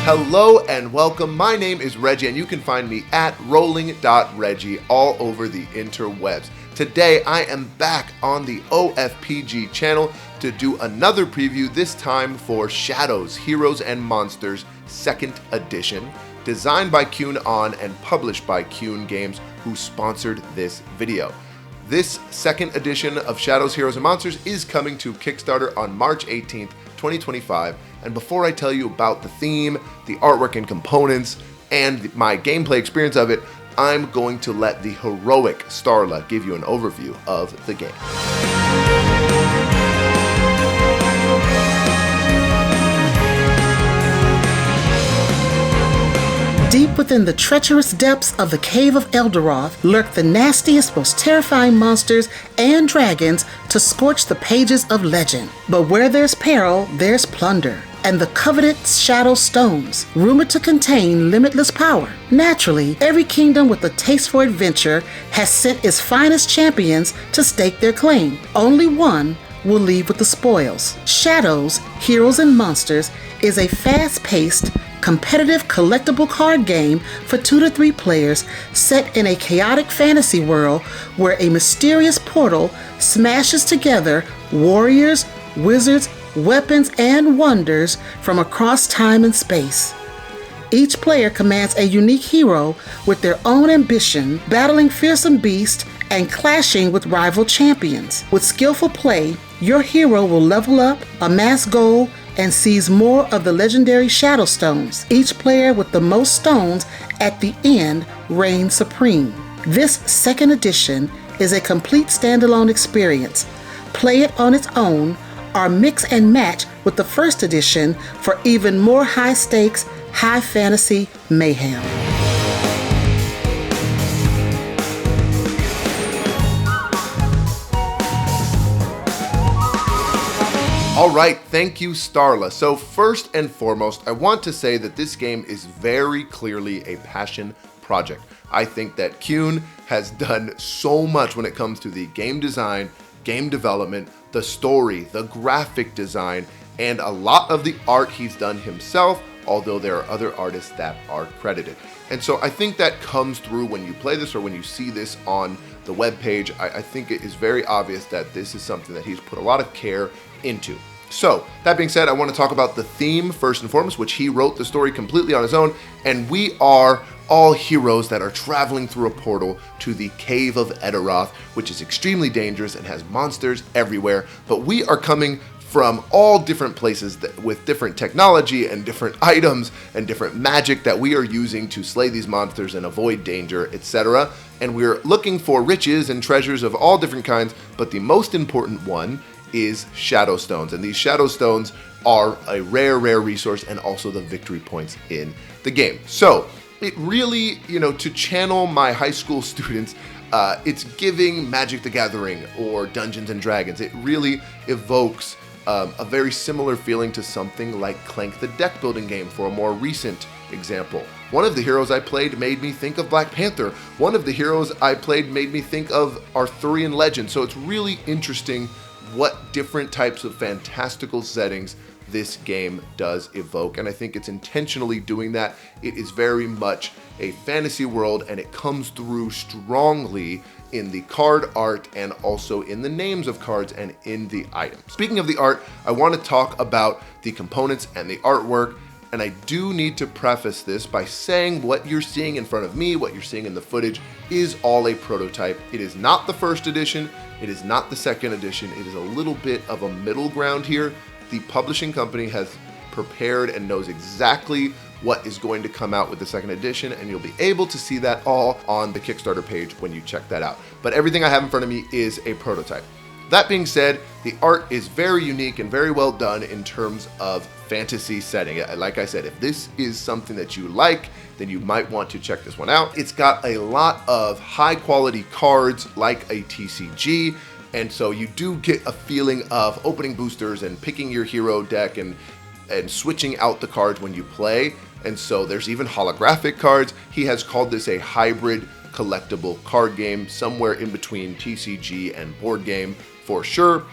Hello and welcome. My name is Reggie and you can find me at rolling.reggie all over the interwebs. Today I am back on the OFPG channel to do another preview, this time for Shadows, Heroes and Monsters 2nd edition, designed by Keun Ahn and published by Keun Games, who sponsored this video. This 2nd edition of Shadows, Heroes and Monsters is coming to Kickstarter on March 18th, 2025. And before I tell you about the theme, the artwork and components, and my gameplay experience of it, I'm going to let the heroic Starla give you an overview of the game. Deep within the treacherous depths of the Cave of Ederoth lurk the nastiest, most terrifying monsters and dragons to scorch the pages of legend. But where there's peril, there's plunder, and the coveted Shadow Stones, rumored to contain limitless power. Naturally, every kingdom with a taste for adventure has sent its finest champions to stake their claim. Only one will leave with the spoils. Shadows, Heroes and Monsters is a fast-paced, competitive collectible card game for 2 to 3 players set in a chaotic fantasy world where a mysterious portal smashes together warriors, wizards, weapons, and wonders from across time and space. Each player commands a unique hero with their own ambition, battling fearsome beasts and clashing with rival champions. With skillful play, your hero will level up, amass gold, and seize more of the legendary Shadow Stones. Each player with the most stones at the end reigns supreme. This 2nd edition is a complete standalone experience. Play it on its own or mix and match with the 1st edition for even more high stakes, high fantasy mayhem. All right, thank you, Starla. So first and foremost, I want to say that this game is very clearly a passion project. I think that Keun has done so much when it comes to the game design, game development, the story, the graphic design, and a lot of the art he's done himself, although there are other artists that are credited. And so I think that comes through when you play this or when you see this on the webpage. I think it is very obvious that this is something that he's put a lot of care into. So, that being said, I want to talk about the theme first and foremost, which he wrote the story completely on his own, and we are all heroes that are traveling through a portal to the Cave of Ederoth, which is extremely dangerous and has monsters everywhere, but we are coming from all different places with different technology and different items and different magic that we are using to slay these monsters and avoid danger, etc. And we're looking for riches and treasures of all different kinds, but the most important one is Shadow Stones, and these Shadow Stones are a rare resource and also the victory points in the game. So it really, to channel my high school students, it's giving Magic the Gathering or Dungeons and Dragons. It really evokes a very similar feeling to something like Clank the deck building game, for a more recent example. One of the heroes I played made me think of Black Panther. One of the heroes I played made me think of Arthurian legend. So it's really interesting what different types of fantastical settings this game does evoke, and I think it's intentionally doing that. It is very much a fantasy world, and it comes through strongly in the card art and also in the names of cards and in the items. Speaking of the art, I want to talk about the components and the artwork, and I do need to preface this by saying what you're seeing in front of me, what you're seeing in the footage, is all a prototype. It is not the 1st edition, it is not the 2nd edition, it is a little bit of a middle ground here. The publishing company has prepared and knows exactly what is going to come out with the 2nd edition, and you'll be able to see that all on the Kickstarter page when you check that out. But everything I have in front of me is a prototype. That being said, the art is very unique and very well done in terms of fantasy setting. Like I said, if this is something that you like, then you might want to check this one out. It's got a lot of high quality cards like a TCG, and so you do get a feeling of opening boosters and picking your hero deck and switching out the cards when you play. And so there's even holographic cards. He has called this a hybrid collectible card game, somewhere in between TCG and board game for sure.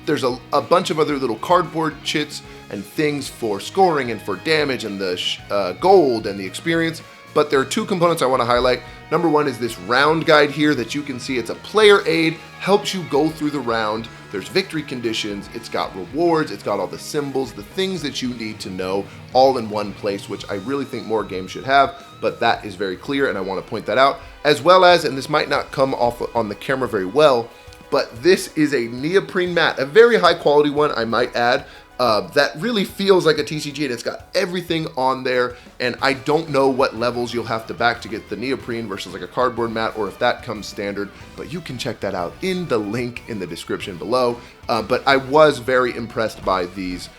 There's a bunch of other little cardboard chits and things for scoring and for damage and the gold and the experience. But there are two components I want to highlight. Number one is this round guide here that you can see. It's a player aid, helps you go through the round. There's victory conditions, it's got rewards, it's got all the symbols, the things that you need to know all in one place, which I really think more games should have, but that is very clear and I want to point that out. As well as, and this might not come off on the camera very well, but this is a neoprene mat, a very high quality one, I might add. That really feels like a TCG, and it's got everything on there, and I don't know what levels you'll have to back to get the neoprene versus like a cardboard mat, or if that comes standard, but you can check that out in the link in the description below. But I was very impressed by these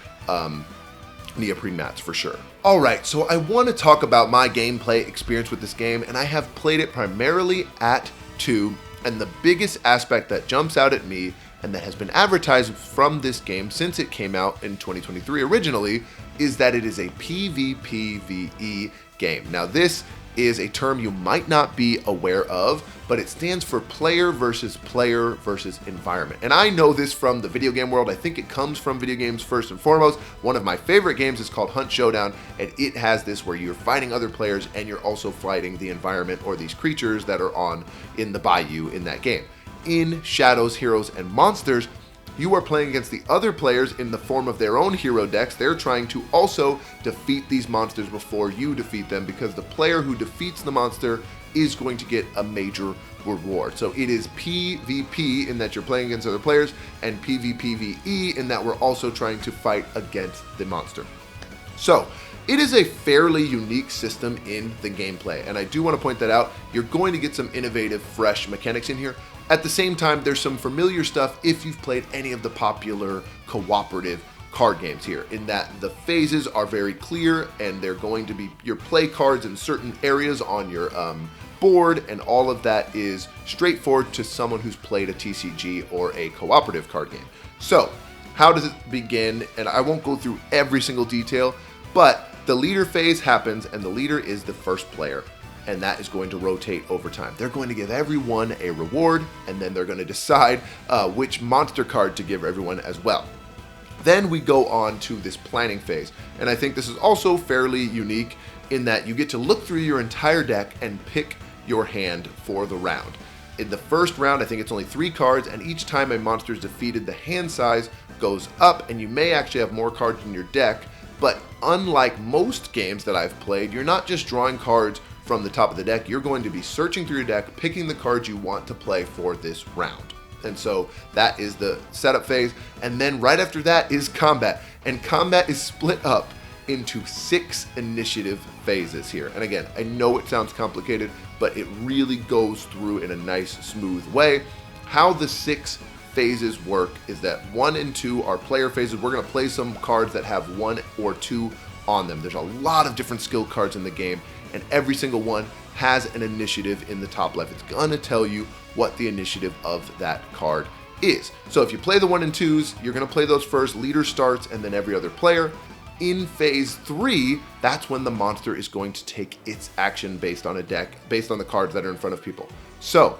neoprene mats for sure. Alright, so I want to talk about my gameplay experience with this game, and I have played it primarily at 2, and the biggest aspect that jumps out at me and that has been advertised from this game since it came out in 2023 originally, is that it is a PvPvE game. Now this is a term you might not be aware of, but it stands for player versus environment. And I know this from the video game world. I think it comes from video games first and foremost. One of my favorite games is called Hunt Showdown, and it has this where you're fighting other players and you're also fighting the environment or these creatures that are in the bayou in that game. In Shadows, Heroes, and Monsters, you are playing against the other players in the form of their own hero decks. They're trying to also defeat these monsters before you defeat them, because the player who defeats the monster is going to get a major reward. So it is PvP in that you're playing against other players, and PvPvE in that we're also trying to fight against the monster. So it is a fairly unique system in the gameplay, and I do want to point that out. You're going to get some innovative, fresh mechanics in here. At the same time, there's some familiar stuff if you've played any of the popular cooperative card games here, in that the phases are very clear and they're going to be your play cards in certain areas on your board, and all of that is straightforward to someone who's played a TCG or a cooperative card game. So, how does it begin? And I won't go through every single detail, but the leader phase happens, and the leader is the first player, and that is going to rotate over time. They're going to give everyone a reward, and then they're going to decide which monster card to give everyone as well. Then we go on to this planning phase, and I think this is also fairly unique in that you get to look through your entire deck and pick your hand for the round. In the first round, I think it's only 3 cards, and each time a monster is defeated, the hand size goes up, and you may actually have more cards in your deck, but unlike most games that I've played, you're not just drawing cards from the top of the deck. You're going to be searching through your deck, picking the cards you want to play for this round. And so that is the setup phase. And then right after that is combat. And combat is split up into 6 initiative phases here. And again, I know it sounds complicated, but it really goes through in a nice, smooth way. How the 6 phases work is that 1 and 2 are player phases. We're going to play some cards that have 1 or 2 on them. There's a lot of different skill cards in the game, and every single one has an initiative in the top left. It's going to tell you what the initiative of that card is. So if you play the 1 and 2s, you're going to play those first. Leader starts, and then every other player. In phase 3, that's when the monster is going to take its action based on a deck, based on the cards that are in front of people. So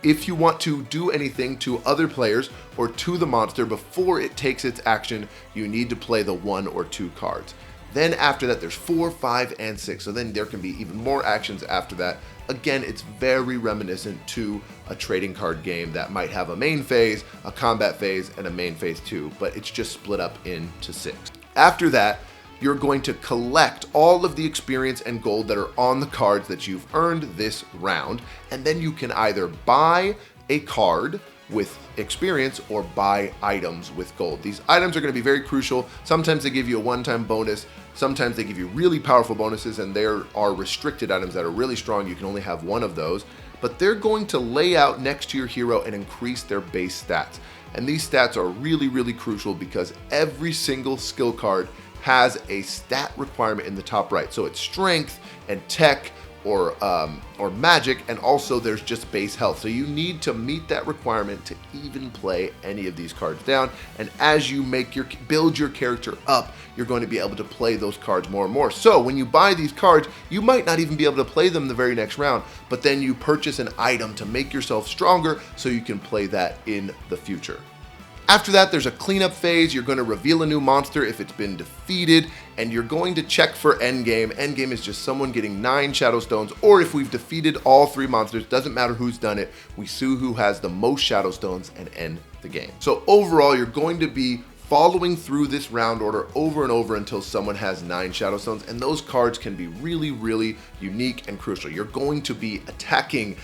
if you want to do anything to other players or to the monster before it takes its action, you need to play the 1 or 2 cards. Then after that, there's 4, 5, and 6. So then there can be even more actions after that. Again, it's very reminiscent to a trading card game that might have a main phase, a combat phase, and a main phase 2, but it's just split up into 6. After that, you're going to collect all of the experience and gold that are on the cards that you've earned this round, and then you can either buy a card with experience or buy items with gold. These items are going to be very crucial. Sometimes they give you a one-time bonus, sometimes they give you really powerful bonuses, and there are restricted items that are really strong. You can only have one of those, but they're going to lay out next to your hero and increase their base stats. And these stats are really, really crucial because every single skill card has a stat requirement in the top right. So it's strength and tech or magic, and also there's just base health. So you need to meet that requirement to even play any of these cards down. And as you build your character up, you're going to be able to play those cards more and more. So when you buy these cards, you might not even be able to play them the very next round, but then you purchase an item to make yourself stronger so you can play that in the future. After that, there's a cleanup phase. You're going to reveal a new monster if it's been defeated, and you're going to check for endgame. Endgame is just someone getting 9 Shadow Stones, or if we've defeated all 3 monsters, doesn't matter who's done it, we sue who has the most Shadow Stones and end the game. So overall, you're going to be following through this round order over and over until someone has 9 Shadow Stones, and those cards can be really, really unique and crucial. You're going to be attacking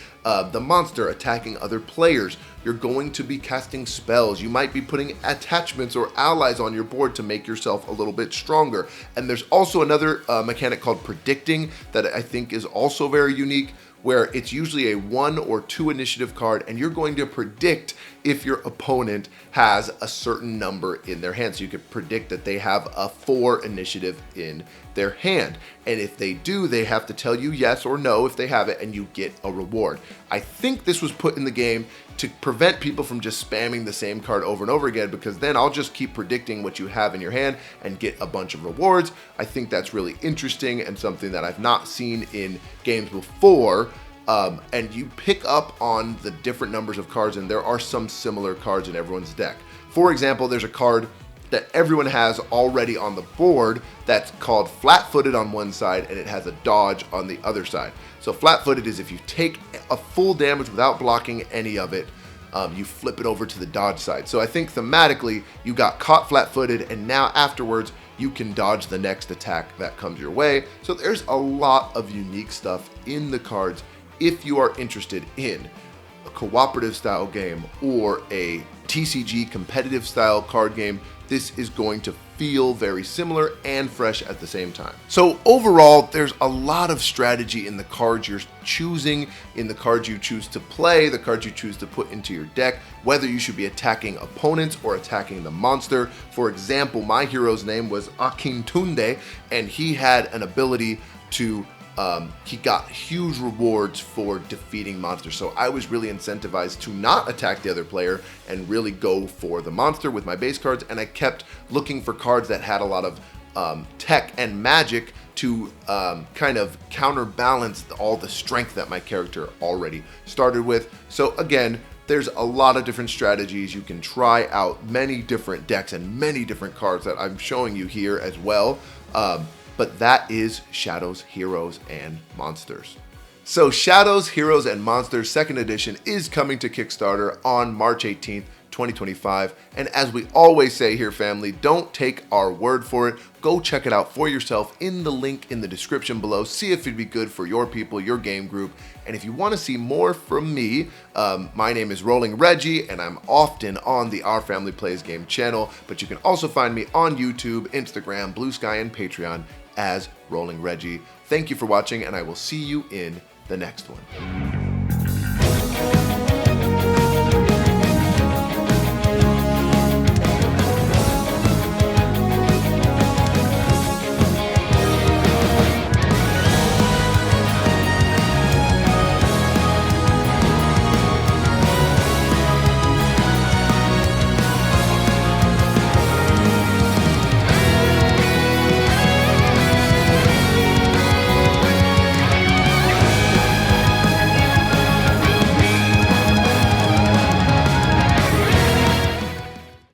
the monster, attacking other players. You're going to be casting spells. You might be putting attachments or allies on your board to make yourself a little bit stronger. And there's also another mechanic called predicting that I think is also very unique, where it's usually a 1 or 2 initiative card, and you're going to predict if your opponent has a certain number in their hand. So you could predict that they have a 4 initiative in their hand. And if they do, they have to tell you yes or no if they have it, and you get a reward. I think this was put in the game to prevent people from just spamming the same card over and over again, because then I'll just keep predicting what you have in your hand and get a bunch of rewards. I think that's really interesting and something that I've not seen in games before. And you pick up on the different numbers of cards, and there are some similar cards in everyone's deck. For example, there's a card that everyone has already on the board that's called flat-footed on one side, and it has a dodge on the other side. So flat-footed is if you take a full damage without blocking any of it, you flip it over to the dodge side. So I think thematically, you got caught flat-footed, and now afterwards, you can dodge the next attack that comes your way. So there's a lot of unique stuff in the cards if you are interested in a cooperative style game or a TCG competitive style card game. This is going to feel very similar and fresh at the same time. So overall, there's a lot of strategy in the cards you're choosing, in the cards you choose to play, the cards you choose to put into your deck, whether you should be attacking opponents or attacking the monster. For example, my hero's name was Akintunde, and he had an ability to he got huge rewards for defeating monsters. So I was really incentivized to not attack the other player and really go for the monster with my base cards. And I kept looking for cards that had a lot of tech and magic to kind of counterbalance all the strength that my character already started with. So again, there's a lot of different strategies. You can try out many different decks and many different cards that I'm showing you here as well. But that is Shadows, Heroes, and Monsters. So Shadows, Heroes, and Monsters 2nd edition is coming to Kickstarter on March 18th, 2025. And as we always say here, family, don't take our word for it. Go check it out for yourself in the link in the description below. See if it'd be good for your people, your game group. And if you want to see more from me, my name is RollingReggie, and I'm often on the Our Family Plays Game channel. But you can also find me on YouTube, Instagram, Blue Sky, and Patreon as RollingReggie. Thank you for watching, and I will see you in the next one.